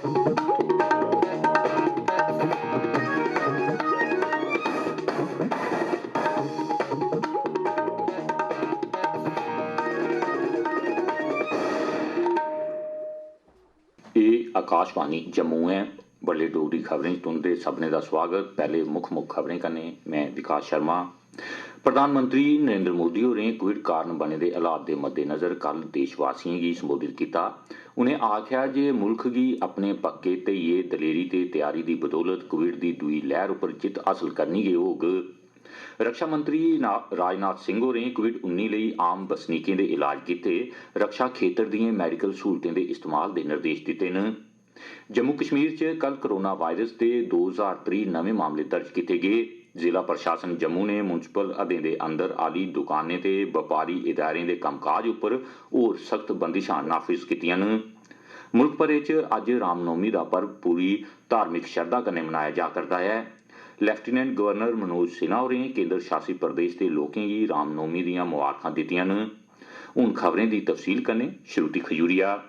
ਇਹ आकाशवाणी जम्मू है। बड़े डोगरी खबरें तुंदे सभनें दा स्वागत। पहले मुक्ख खबरें कन्नै मैं विकास शर्मा। प्रधानमंत्री नरेंद्र मोदी होरें कोविड कारण बने दे हालात दे मद्देनज़र कल देशवासियों गी संबोधित कीता। उनें आखेआ जे मुल्ख गी अपने पक्के धैये दलेरी ते तैयारी दी बदौलत कोविड दी दूई लैह्र उप्पर जित्त हासल करनी गै होग। रक्षा मंत्री राजनाथ सिंह होरें कोविड-19 लेई आम बसनीकें दे इलाज गित्ते रक्षा खेतर दिएं मैडिकल सहूलतें दे इस्तेमाल दे निर्देश दित्ते न। जम्मू कश्मीर च कल कोरोना वायरस दे 2023 नमें मामले दर्ज कीते गे। जिला प्रशासन जम्मू ने मुंसिपल हदें दे अंदर आली दुकानें ते बपारी इदारें दे कम्मकाज उप्पर होर सख्त बंदिशां नाफिज कीतियां न। मुल्ख भरै च अज्ज रामनौमी दा पर्व पूरी धार्मिक श्रद्धा कन्नै मनाया जा करदा ऐ। लैफ्टिनेंट गवर्नर मनोज सिन्हा होरें केंद्र शासित प्रदेश दे लोकें गी रामनौमी दियां मुबारखां दित्तियां न। हुण खबरें दी तफसील कन्नै श्रुति खजूरिया।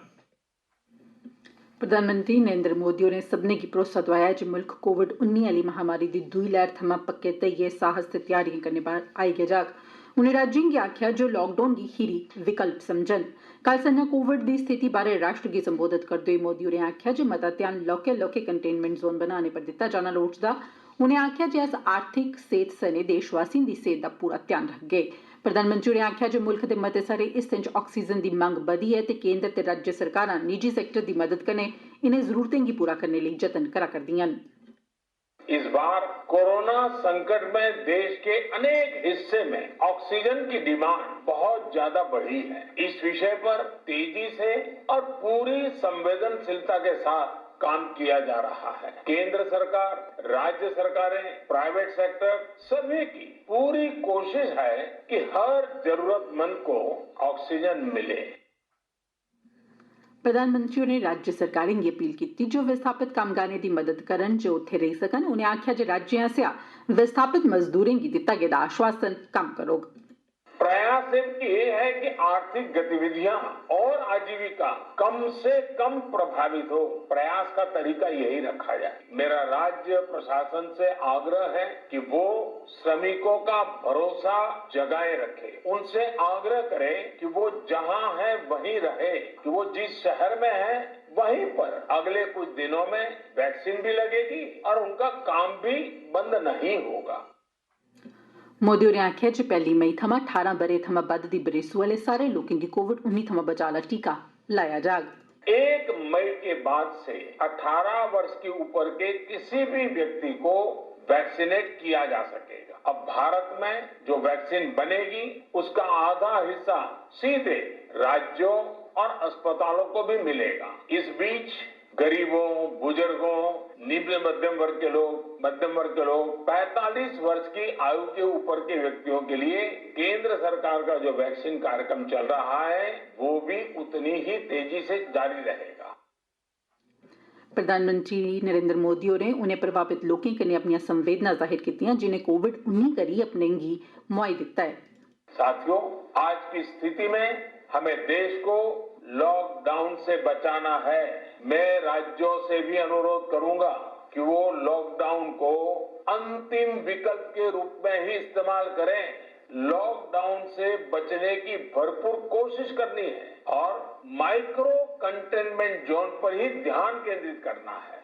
प्रधानमंत्री नरेंद्र मोदी होरें सब्भनें गी भरोसा दोआया जे मुल्ख कोविड-19 आह्ली महामारी दी दूई लैह्र थमां पक्के धैर्य साहस ते तैयारिएं कन्नै बाह्र आई गै जाग। उनें राज्यें गी आखेआ जे ओह् लॉकडाउन गी खीरी विकल्प समझन। कल संझा कोविड दी स्थिति बारै राष्ट्र गी संबोधित करदे होई मोदी होरें आखेआ जे मता ध्यान लौह्के लौह्के कंटेनमेंट जोन बनाने पर दित्ता जाना लोड़चदा। उनें आखेआ जे अस आर्थिक सेहत सने देशवासिएं दी सेहत दा पूरा ध्यान रखगे। प्रधानमंत्री होरें आखेआ जे मुल्ख दे मते सारे हिस्सें च ऑक्सीजन दी मंग बधी ऐ ते केंद्र ते राज्य सरकारां निजी सैक्टर दी मदद कन्नै इनें जरूरतें गी पूरा करने लेई जतन करा करदियां न। इस बार कोरोना संकट में देश के अनेक हिस्से में ऑक्सीजन की डिमांड बहुत ज्यादा बढ़ी है। इस विषय पर तेजी से और पूरी संवेदनशीलता के साथ काम किया जा रहा है। केंद्र सरकार, राज्य सरकारें, प्राइवेट सेक्टर सभी की पूरी कोशिश है कि हर जरूरतमंद को ऑक्सीजन मिले। प्रधानमंत्री होरें राज्य सरकारें गी अपील कीती जे ओह् विस्थापित कामगारें दी मदद करन जे उत्थे रेही सकन। उनें आखेआ जे राज्यें आसेआ विस्थापित मजदूरें गी दित्ता गेदा आश्वासन कम्म करोग। प्रयास सिर्फ ये है कि आर्थिक गतिविधियां और आजीविका कम से कम प्रभावित हो। प्रयास का तरीका यही रखा जाए। मेरा राज्य प्रशासन से आग्रह है कि वो श्रमिकों का भरोसा जगाए रखे। उनसे आग्रह करे कि वो जहां है वहीं रहे, कि वो जिस शहर में है वहीं पर अगले कुछ दिनों में वैक्सीन भी लगेगी और उनका काम भी बंद नहीं होगा। मोदी होरें आखेआ जे 1 मई थमां 18 ब'रे थमां बद्ध दी बरेसू आह्ले सारे लोकें गी कोविड-19 थमां बचाऽ आह्ला टीका लाया जाग। 1 मई के बाद से 18 वर्ष के ऊपर के किसी भी व्यक्ति को वैक्सीनेट किया जा सकेगा। अब भारत में जो वैक्सीन बनेगी उसका आधा हिस्सा सीधे राज्यों और अस्पतालों को भी मिलेगा। इस बीच गरीबों, बुजुर्गों, निम्न मध्यम वर्ग के लोग 45 वर्ष की आयु के ऊपर के व्यक्तियों के लिए केंद्र सरकार का जो वैक्सीन कार्यक्रम चल रहा है वो भी उतनी ही तेजी से जारी रहेगा। प्रधानमंत्री नरेंद्र मोदी होरें उनें प्रभावित लोकें कन्नै अपनियां संवेदना जाहिर कीतियां जिनें कोविड-19 करी अपने गी मुआई दित्ता है। साथियों, आज की स्थिति में हमें देश को लॉकडाउन से बचाना है। मैं राज्यों से भी अनुरोध करूंगा कि वो लॉकडाउन को अंतिम विकल्प के रूप में ही इस्तेमाल करें। लॉकडाउन से बचने की भरपूर कोशिश करनी है और माइक्रो कंटेनमेंट जोन पर ही ध्यान केंद्रित करना है।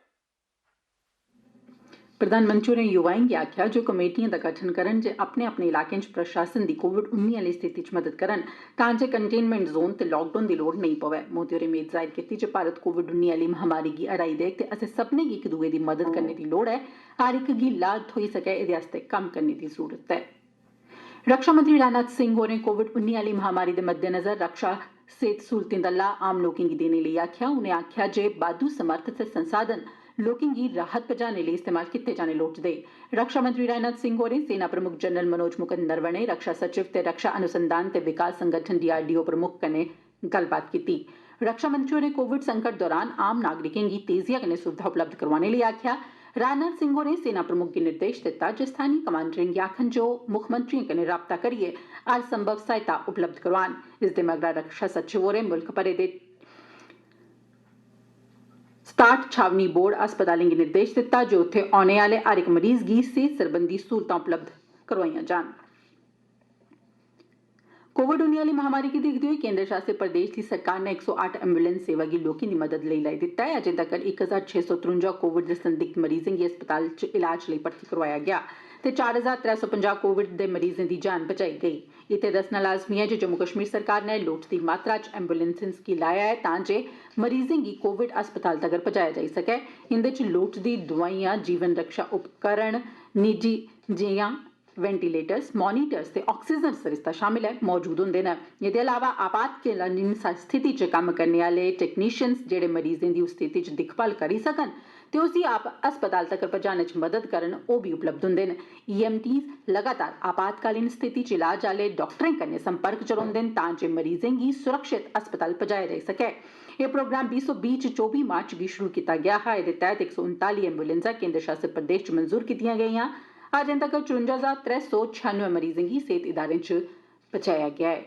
प्रधानमंत्री होरें युवाएं गी आखेआ जे कमेटिएं दा गठन करन जे अपने अपने इलाकें च प्रशासन दी कोविड-19 आह्ली स्थिति च मदद करन तां जे कंटेनमेंट जोन ते लॉकडाउन दी लोड़ नेईं पवै। मोदी होरें मेद जाहिर कीती जे भारत कोविड-19 आह्ली महामारी गी हराई देग ते असें सभनें गी इक दुए दी मदद करने दी लोड़ ऐ। हर इक गी लाह् थ्होई सकै एह्दे आस्तै कम्म करने दी जरूरत ऐ। रक्षा मंत्री राजनाथ सिंह होरें कोविड-19 आह्ली महामारी दे मद्देनज़र रक्षा सेहत सहूलतें दा लाह् आम लोकें गी देने लेई आखेआ। उनें आखेआ जे बाद्धू समर्थ ते संसाधन लोकें गी राहत पजाने लेई इस्तेमाल कीते जाने लोड़चदे। रक्षा मंत्री राजनाथ सिंह होरें सेना प्रमुख जनरल मनोज मुकुंद नरवणे, रक्षा सचिव ते रक्षा अनुसंधान ते विकास संगठन DRDO प्रमुख कन्नै गल्लबात कीती। रक्षा मंत्री होरें कोविड संकट दौरान आम नागरिकें गी तेजिया कन्नै सुविधा उपलब्ध करोआने लेई आखेआ। राजनाथ सिंह होरें सेना प्रमुख गी निर्देश दित्ता जे स्थानीय कमांडरें गी आखन जे ओह् मुक्खमंत्रिएं कन्नै राबता करियै हर संभव सहायता उपलब्ध करोआन। इसदे मगरा रक्षा सचिव होरें मुल्ख भरै दे 67 छावनी बोर्ड अस्पतालें गी निर्देश दित्ता जे उत्थे औने आह्ले हर इक मरीज गी सेहत सरबंधी सहूलतां उपलब्ध करोआईयां जान। कोविड-19 आह्ली महामारी गी दिक्खदे होई केंद्र शासित प्रदेश दी सरकार ने 108 एम्बुलेंस सेवा गी लोकें दी मदद लेई लाई दित्ता ऐ। अजें तक्कर 1653 कोविड दे संदिग्ध मरीजें गी अस्पताल च इलाज लेई भर्थी करोआया गेआ ते 4350 कोविड दे मरीजें दी जान बचाई गेई। इत्थे दस्सना लाज़मी ऐ जे जम्मू कश्मीर सरकार ने लोड़चदी मात्रा च एम्बुलेंसें गी लाया ऐ तां जे मरीजें गी कोविड अस्पताल तगर पजाया जाई सकै। इंदे च लोड़चदी दवाइयां, जीवन रक्षा उपकरण, निजी जि'यां वेंटिलेटर्स, मॉनीटर्स ते ऑक्सीजन सरिस्ता शामिल है मौजूद होंदे न। एह्दे अलावा आपातकालीन स्थिति च कम्म करने आह्ले टेक्नीशियंस जेह्ड़े मरीजें दी उस स्थिति च दिक्खभाल करी सकन ते उसी अस्पताल तक्कर पजाने च मदद करन ओह् बी उपलब्ध होंदे न। EMTs लगातार आपातकालीन स्थिति च इलाज आह्ले डाक्टरें कन्नै संपर्क च रौंह्दे न तां जे मरीजें गी सुरक्षित अस्पताल पजाया जाई सकै। एह् प्रोग्राम 2020 च 24 मार्च गी शुरू कीता गेआ हा। एह्दे तैह्त 139 एम्बुलेंसां केंद्र शासित प्रदेश च मंजूर कीतियां गेईयां। अजें तक्कर 54,396 मरीजें गी सेहत इदारें च पजाया गेआ ऐ।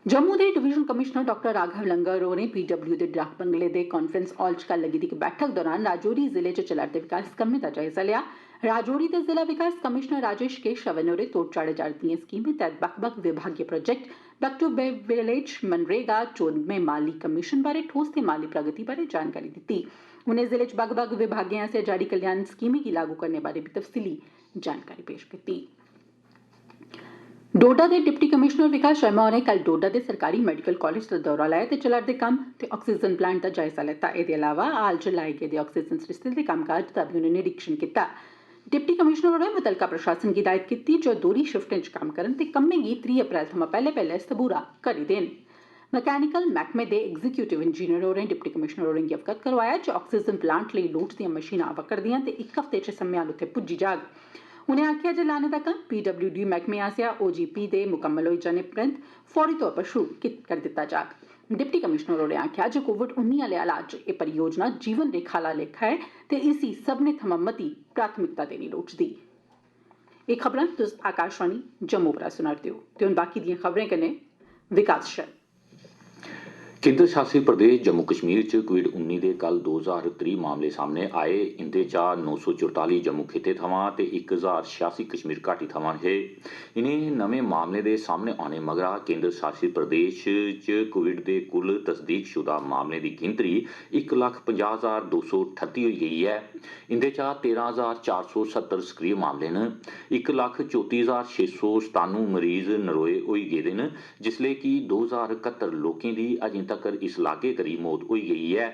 जम्मू दे डिवीजनल कमिशनर डॉ राघव लंगर होरें PW दे डाक बंगले दे कांफ्रेंस हाल च कल लग्गी दी इक बैठक दौरान राजौरी जिले च चला'रदे विकास कम्में दा जायजा लिया। राजौरी दे जिला विकास कमिशनर राजेश केशवन होरें तोड़ चाढ़े जा'रदिएं स्कीमें तैह्त बक्ख-बक्ख विभागीय प्रोजेक्ट बैक टू विलेज, मनरेगा, 14वें माली कमीशन बारै ठोस ते माली प्रगति बारै जानकारी दित्ती। उनें जिले च बक्ख-बक्ख विभागें आसेआ जारी कल्याण स्कीमें गी लागू करने बारै बी तफसीली जानकारी पेश कीती। डोडा दे डिप्टी कमिशनर विकास शर्मा होरें कल डोडा दे सरकारी मैडिकल कालेज दा दौरा लाया ते चला'रदे कम्म ते ऑक्सीजन प्लांट दा जायजा लैता। एह्दे अलावा हाल च लाए गेदे ऑक्सीजन सरिस्ते दे कम्मकाज दा बी उनें निरीक्षण कीता। डिप्टी कमिशनर होरें मुतलका प्रशासन गी हिदायत कीती जे ओह् दोह्री शिफ्टें च कम्म करन ते कम्में गी 3 अप्रैल थमां पैह्ले सबूरा करी देन। मैकेनिकल मैह्कमे दे एग्जीक्यूटिव इंजीनियर होरें डिप्टी कमिशनर होरें गी अवगत करोआया जे ऑक्सीजन प्लांट लेई लोड़चदियां मशीनां आवा करदियां ते इक हफ्ते च सम्मेयान उत्थे पुज्जी जाग। उनें आखेआ जे लाने दा कम्म PWD मैह्कमे आसेआ OGP दे मुकम्मल होई जाने परैंत फौरी तौर पर शुरू करी दित्ता जाग। डिप्टी कमिशनर होरें आखेआ जे कोविड-19 आह्ले हालात च एह् परियोजना जीवन रेखा आह्ला लेखा ऐ ते इसी सब्भनें थमां मती प्राथमिकता देनी लोड़चदी। एह् खबरां तुस आकाशवाणी जम्मू परा सुना'रदे ओ ते हुन बाकी दिएं खबरें कन्नै विकास शर्मा। केंद्र शासित प्रदेश जम्मू कश्मीर च कोविड-19 दे कल 2030 मामले सामने आए। इंदे चा 944 जम्मू खित्ते थमां ते 1086 कश्मीर घाटी थमां हे। इनें नमें मामले दे सामने औने मगरा केंद्र शासित प्रदेश च कोविड दे कुल तस्दीकशुदा मामलें दी गिनतरी 1,50,238 होई गेई ऐ। इंदे चा 13,470 सक्रिय मामले न। 1,34,697 मरीज नरोए होई गेदे न, जिसलै कि 2,071 लोकें दी अजें तक्कर इस लागे करी मौत होई गेई ऐ।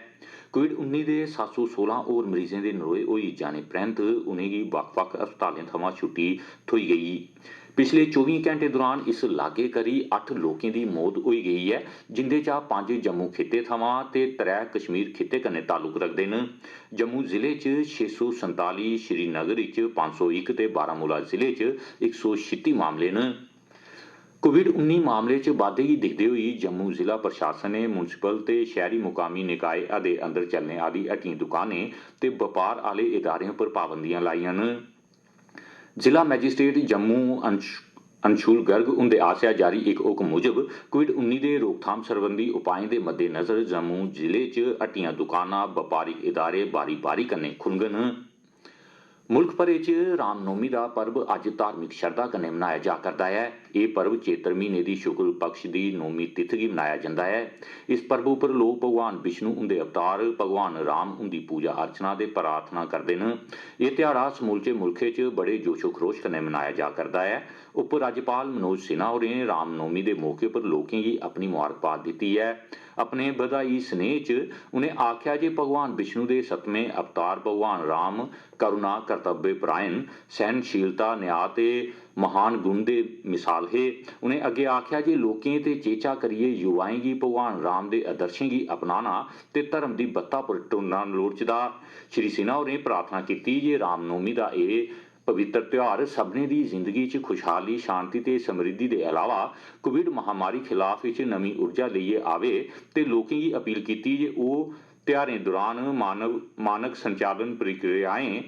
कोविड-19 दे 716 होर मरीजें दे नरोए होई जाने परैंत उनेंगी बक्ख-बक्ख अस्पतालें थमां छुट्टी थ्होई गेई। पिछले 24 घैंटे दौरान इस लागे करी 8 लोकें दी मौत होई गेई ऐ, जिंदे चा 5 जम्मू खित्ते थमां ते 3 कश्मीर खित्ते कन्नै ताल्लुक रखदे न। जम्मू जिले च 647, श्रीनगर च 501 ते बारामूला जिले च 136 मामले न। कोविड-19 मामले च बाद्दे गी दिखदे होई जम्मू जिला प्रशासन ने म्युनिसिपल ते शैहरी मुकामी निकाय दे अंदर चलने आह्ली हट्टिएं, दुकानें ते बपार आह्ले इदारें पर पाबंदियां लाइयां न। जिला मैजिस्ट्रेट जम्मू अंशुल गर्ग हुंदे आसेआ जारी इक हुक्म मुजब कोविड-19 दे रोकथाम सरबंधी उपाएं दे मद्देनज़र जम्मू जिले च हट्टियां, दुकानां, बपारिक इदारे बारी बारी कन्नै खुलङन। मुल्ख भरै च रामनौमी दा पर्व अज्ज धार्मिक शरदा कन्नै मनाया जा करदा ऐ। एह् पर्व चेतर म्हीने दी शुक्ल पक्ष दी नौमीं तित्थ गी मनाया जंदा ऐ। इस पर्व उप्पर लोक भगवान विष्णु हुंदे अवतार भगवान राम हुंदी पूजा अर्चना ते प्रार्थना करदे न। एह् ध्याड़ा समूलचे मुल्खै च बड़े जोशो खरोश कन्नै मनाया जा करदा ऐ। उपराज्यपाल मनोज सिन्हा होरें रामनौमी दे मौके पर लोकें गी अपनी मुबारकबाद दित्ती ऐ। अपने बधाई स्नेह च उनें आखेआ जे भगवान विष्णु दे 7वें अवतार भगवान राम करुणा, कर्तव्य परायण, सहनशीलता, न्याय ते महान गुण दे मिसाल हे। उनें अग्गे आखेआ जे लोकें ते चेचा करियै युवाएं गी भगवान राम दे आदर्शें गी अपनाना ते धर्म दी बत्ता पर टुरना लोड़चदा। श्री सिन्हा होरें प्रार्थना कीती जे रामनौमी दा एह् पवित्र त्यौहार सब्भनें दी जिंदगी च खुशहाली, शांति ते समृद्धि दे अलावा कोविड महामारी खिलाफ इच नमीं ऊर्जा लेइयै आवे ते लोकें गी अपील कीती जे ओह् त्यौहारें दौरान मानक संचालन प्रक्रियाएं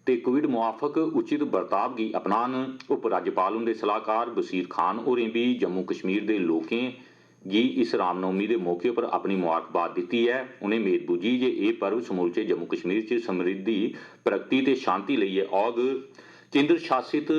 ते कोविड मुआफक उचित बर्ताव गी अपनान। उपराज्यपाल हुंदे सलाहकार बसीर खान होरें बी जम्मू कश्मीर दे लोकें गी इस रामनवमी के मौके पर अपनी मुबारकबाद दी है। उन्हें मेद बुझी जे यह पर्व समूचे जम्मू कश्मीर च समृद्धि, प्रगति ते शांति लेइयै औग। केंद्र शासित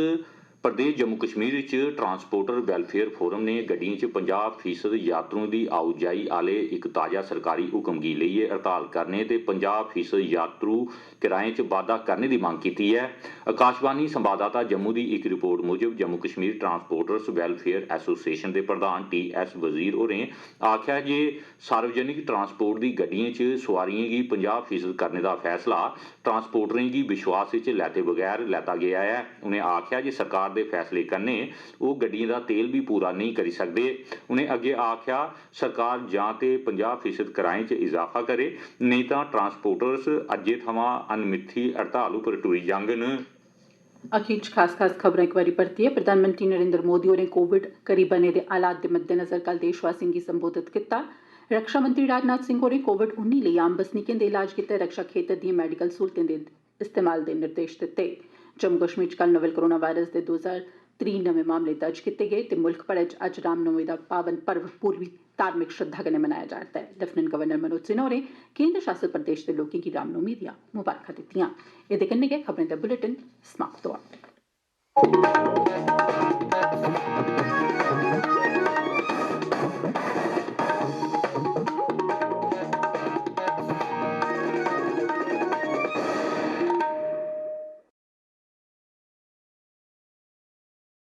प्रदेश जम्मू कश्मीर च ट्रांसपोर्टर वेलफेयर फोरम ने गड्डियों च 50% यात्रुओं की आउजाई आले एक ताज़ा सरकारी हुक्म गी लेइयै हड़ताल करने ते 50% यात्रु किराए च बाद्धा करने की मांग की है। आकाशवाणी संवाददाता जम्मू की एक रिपोर्ट मुजब Jammu Kashmir transporters welfare association के प्रधान TS वजीर होरें आख्या जे सार्वजनिक ट्रांसपोर्ट की गड्डियों च सवारियों की 50% करने का फैसला ट्रांसपोर्टरें की विश्वास च लैते बगैर लैता गया है। उन्हें आख्या जे सरकार दे फैसले कन्ने वो गड्डियों का तेल भी पूरा नहीं करी सकते। उन्हें अगे आख्या सरकार जां ते 50% किराए च इजाफा करे, नहीं तां ट्रांसपोर्टर्स अज्जे थमां अनमिथी हड़ताल उपर टुरी जांगन। अखीर च खास खबरां इक बारी परतियै प्रधानमंत्री नरेंद्र मोदी होरें कोविड करी बने दे हालात दे मद्देनजर कल देशवासियों गी संबोधित कीता। रक्षा मंत्री राजनाथ सिंह होरें कोविड-19 लेई आम बसनीकें दे इलाज गितै रक्षा खेतर दिएं मैडिकल सहूलतें दे इस्तेमाल दे निर्देश दित्ते। जम्मू कश्मीर च कल नोवेल कोरोना वायरस दे 2003 नमें मामले दर्ज कीते गे ते मुल्ख भरै च अज्ज रामनवमी दा पावन पर्व पूरी धार्मिक श्रद्धा कन्नै मनाया जा'रदा है। लेफ्टिनेंट गवर्नर मनोज सिन्हा होरें केंद्र शासित प्रदेश दे लोकें गी रामनवमी दियां मुबारखां दित्तियां। एह्दे कन्नै गै खबरें दा बुलेटिन समाप्त होआ।